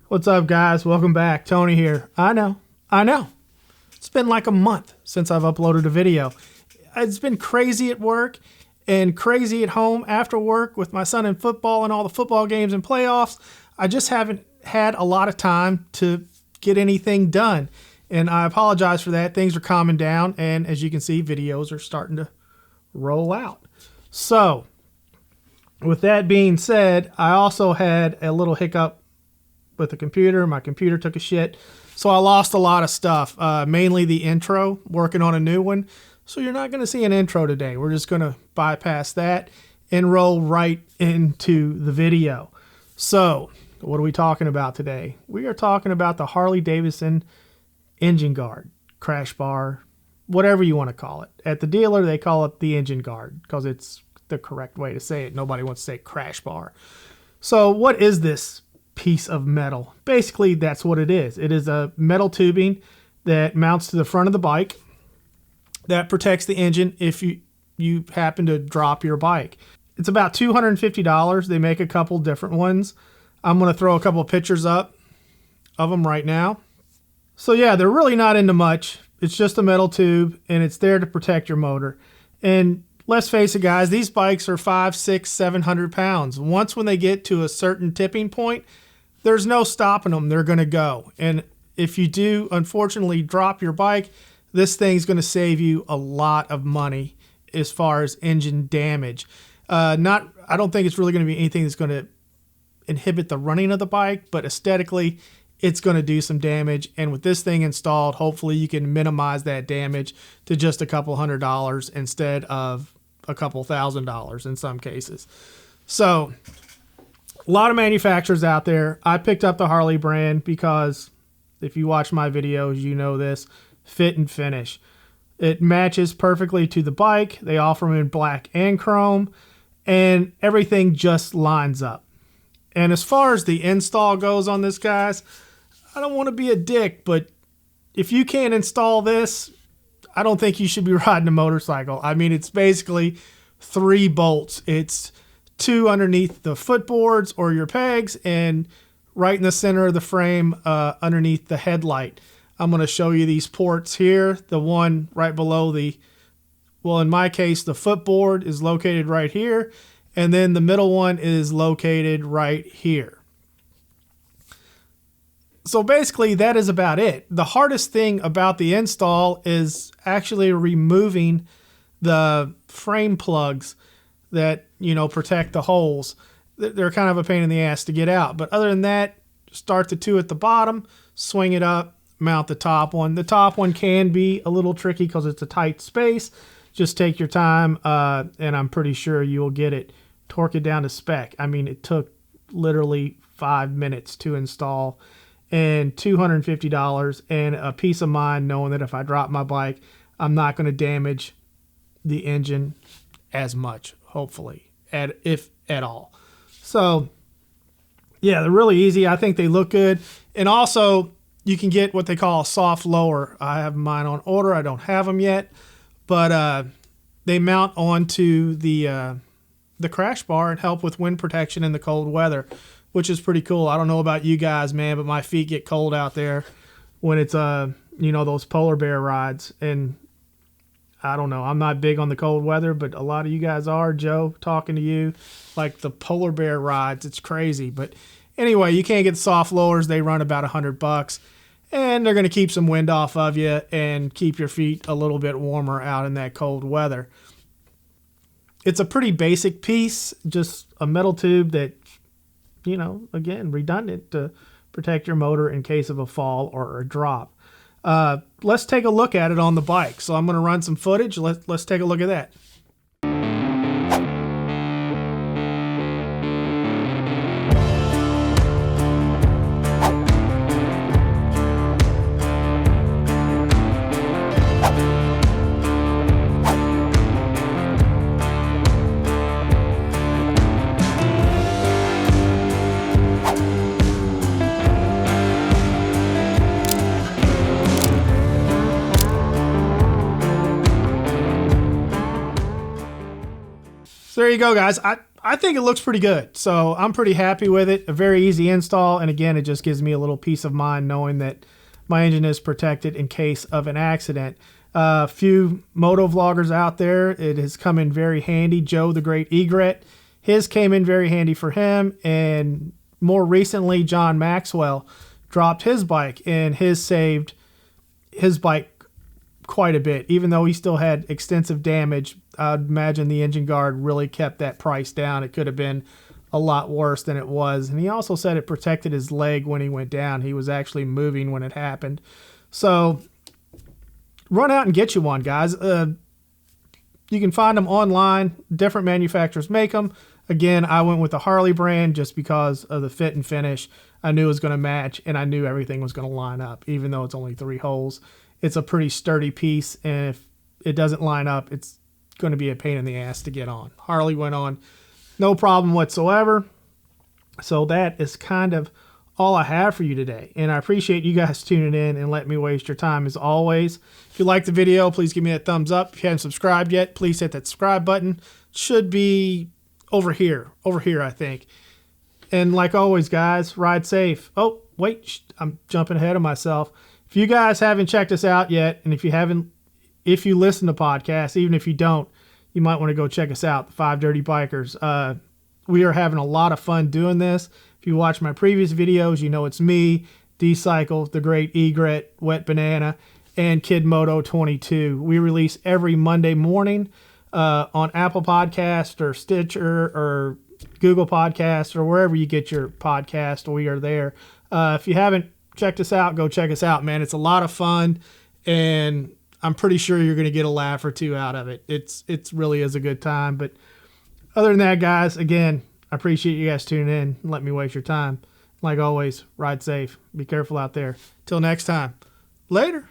What's up, guys? Welcome back. Tony here. I know. It's been like a month since I've uploaded a video. It's been crazy at work and crazy at home after work with my son in football and all the football games and playoffs. I just haven't had a lot of time to get anything done. And I apologize for that. Things are calming down. And as you can see, videos are starting to roll out. So with that being said, I also had a little hiccup with the computer. My computer took a shit. So I lost a lot of stuff, mainly the intro, working on a new one. So you're not going to see an intro today. We're just going to bypass that and roll right into the video. So what are we talking about today? We are talking about the Harley Davidson engine guard, crash bar, whatever you want to call it. At the dealer, they call it the engine guard because it's the correct way to say it. Nobody wants to say crash bar. So what is this piece of metal? Basically, that's what it is. It is a metal tubing that mounts to the front of the bike that protects the engine if you happen to drop your bike. It's about $250. They make a couple different ones. I'm going to throw a couple of pictures up of them right now. So yeah, they're really not into much. It's just a metal tube and it's there to protect your motor. And let's face it, guys, these bikes are 500, 600, 700 pounds. Once when they get to a certain tipping point, there's no stopping them. They're going to go. And if you do, unfortunately, drop your bike, this thing's going to save you a lot of money as far as engine damage. I don't think it's really going to be anything that's going to inhibit the running of the bike, but aesthetically, it's going to do some damage. And with this thing installed, hopefully you can minimize that damage to just a couple $100 instead of a couple $1,000 in some cases. So a lot of manufacturers out there. I picked up the Harley brand because if you watch my videos, you know this, fit and finish. It matches perfectly to the bike. They offer them in black and chrome, and everything just lines up. And as far as the install goes on this, guys, I don't want to be a dick, but if you can't install this, I don't think you should be riding a motorcycle. I mean, it's basically 3 bolts. It's 2 underneath the footboards or your pegs and right in the center of the frame underneath the headlight. I'm going to show you these ports here. The one right below in my case, the footboard is located right here. And then the middle one is located right here. So basically that is about it. The hardest thing about the install is actually removing the frame plugs that, protect the holes. They're kind of a pain in the ass to get out. But other than that, start the 2 at the bottom, swing it up, mount the top one. The top one can be a little tricky because it's a tight space. Just take your time, and I'm pretty sure you'll get it. Torque it down to spec. I mean, it took literally 5 minutes to install and $250 and a peace of mind knowing that if I drop my bike, I'm not going to damage the engine as much, hopefully, if at all. So yeah, they're really easy. I think they look good. And also you can get what they call a soft lower. I have mine on order. I don't have them yet, but they mount onto the crash bar and help with wind protection in the cold weather, which is pretty cool. I don't know about you guys, man, but my feet get cold out there when it's those polar bear rides. And I don't know, I'm not big on the cold weather, but a lot of you guys are. Joe, talking to you, like the polar bear rides, it's crazy. But anyway, you can't get soft lowers. They run about $100, and they're going to keep some wind off of you and keep your feet a little bit warmer out in that cold weather. It's a pretty basic piece, just a metal tube that, again, redundant to protect your motor in case of a fall or a drop. Let's take a look at it on the bike. So I'm going to run some footage. Let's take a look at that. So there you go, guys. I I think it looks pretty good. So I'm pretty happy with it. A very easy install. And again, it just gives me a little peace of mind knowing that my engine is protected in case of an accident. A few moto vloggers out there, it has come in very handy. Joe, the great egret, his came in very handy for him. And more recently, John Maxwell dropped his bike, and his saved his bike quite a bit. Even though he still had extensive damage, I'd imagine the engine guard really kept that price down. It could have been a lot worse than it was. And he also said it protected his leg when he went down. He was actually moving when it happened. So run out and get you one, guys. You can find them online. Different manufacturers make them. Again, I went with the Harley brand just because of the fit and finish. I knew it was going to match, and I knew everything was going to line up, even though it's only 3 holes. It's a pretty sturdy piece, and if it doesn't line up, it's going to be a pain in the ass to get on. Harley went on, no problem whatsoever. So that is kind of all I have for you today, and I appreciate you guys tuning in and letting me waste your time as always. If you liked the video, please give me a thumbs up. If you haven't subscribed yet, please hit that subscribe button. It should be over here, I think. And like always, guys, ride safe. Oh, wait, I'm jumping ahead of myself. If you guys haven't checked us out yet, and if you listen to podcasts, even if you don't, you might want to go check us out, the 5 Dirty Bikers. We are having a lot of fun doing this. If you watch my previous videos, you know it's me, D-Cycle, the great Egret, Wet Banana, and Kid Moto 22. We release every Monday morning on Apple Podcast or Stitcher or Google Podcasts or wherever you get your podcast. We are there. If you haven't checked us out, go check us out, man. It's a lot of fun, and I'm pretty sure you're going to get a laugh or two out of it. It's really is a good time. But other than that, guys, again, I appreciate you guys tuning in and let me waste your time. Like always, ride safe. Be careful out there. Till next time. Later.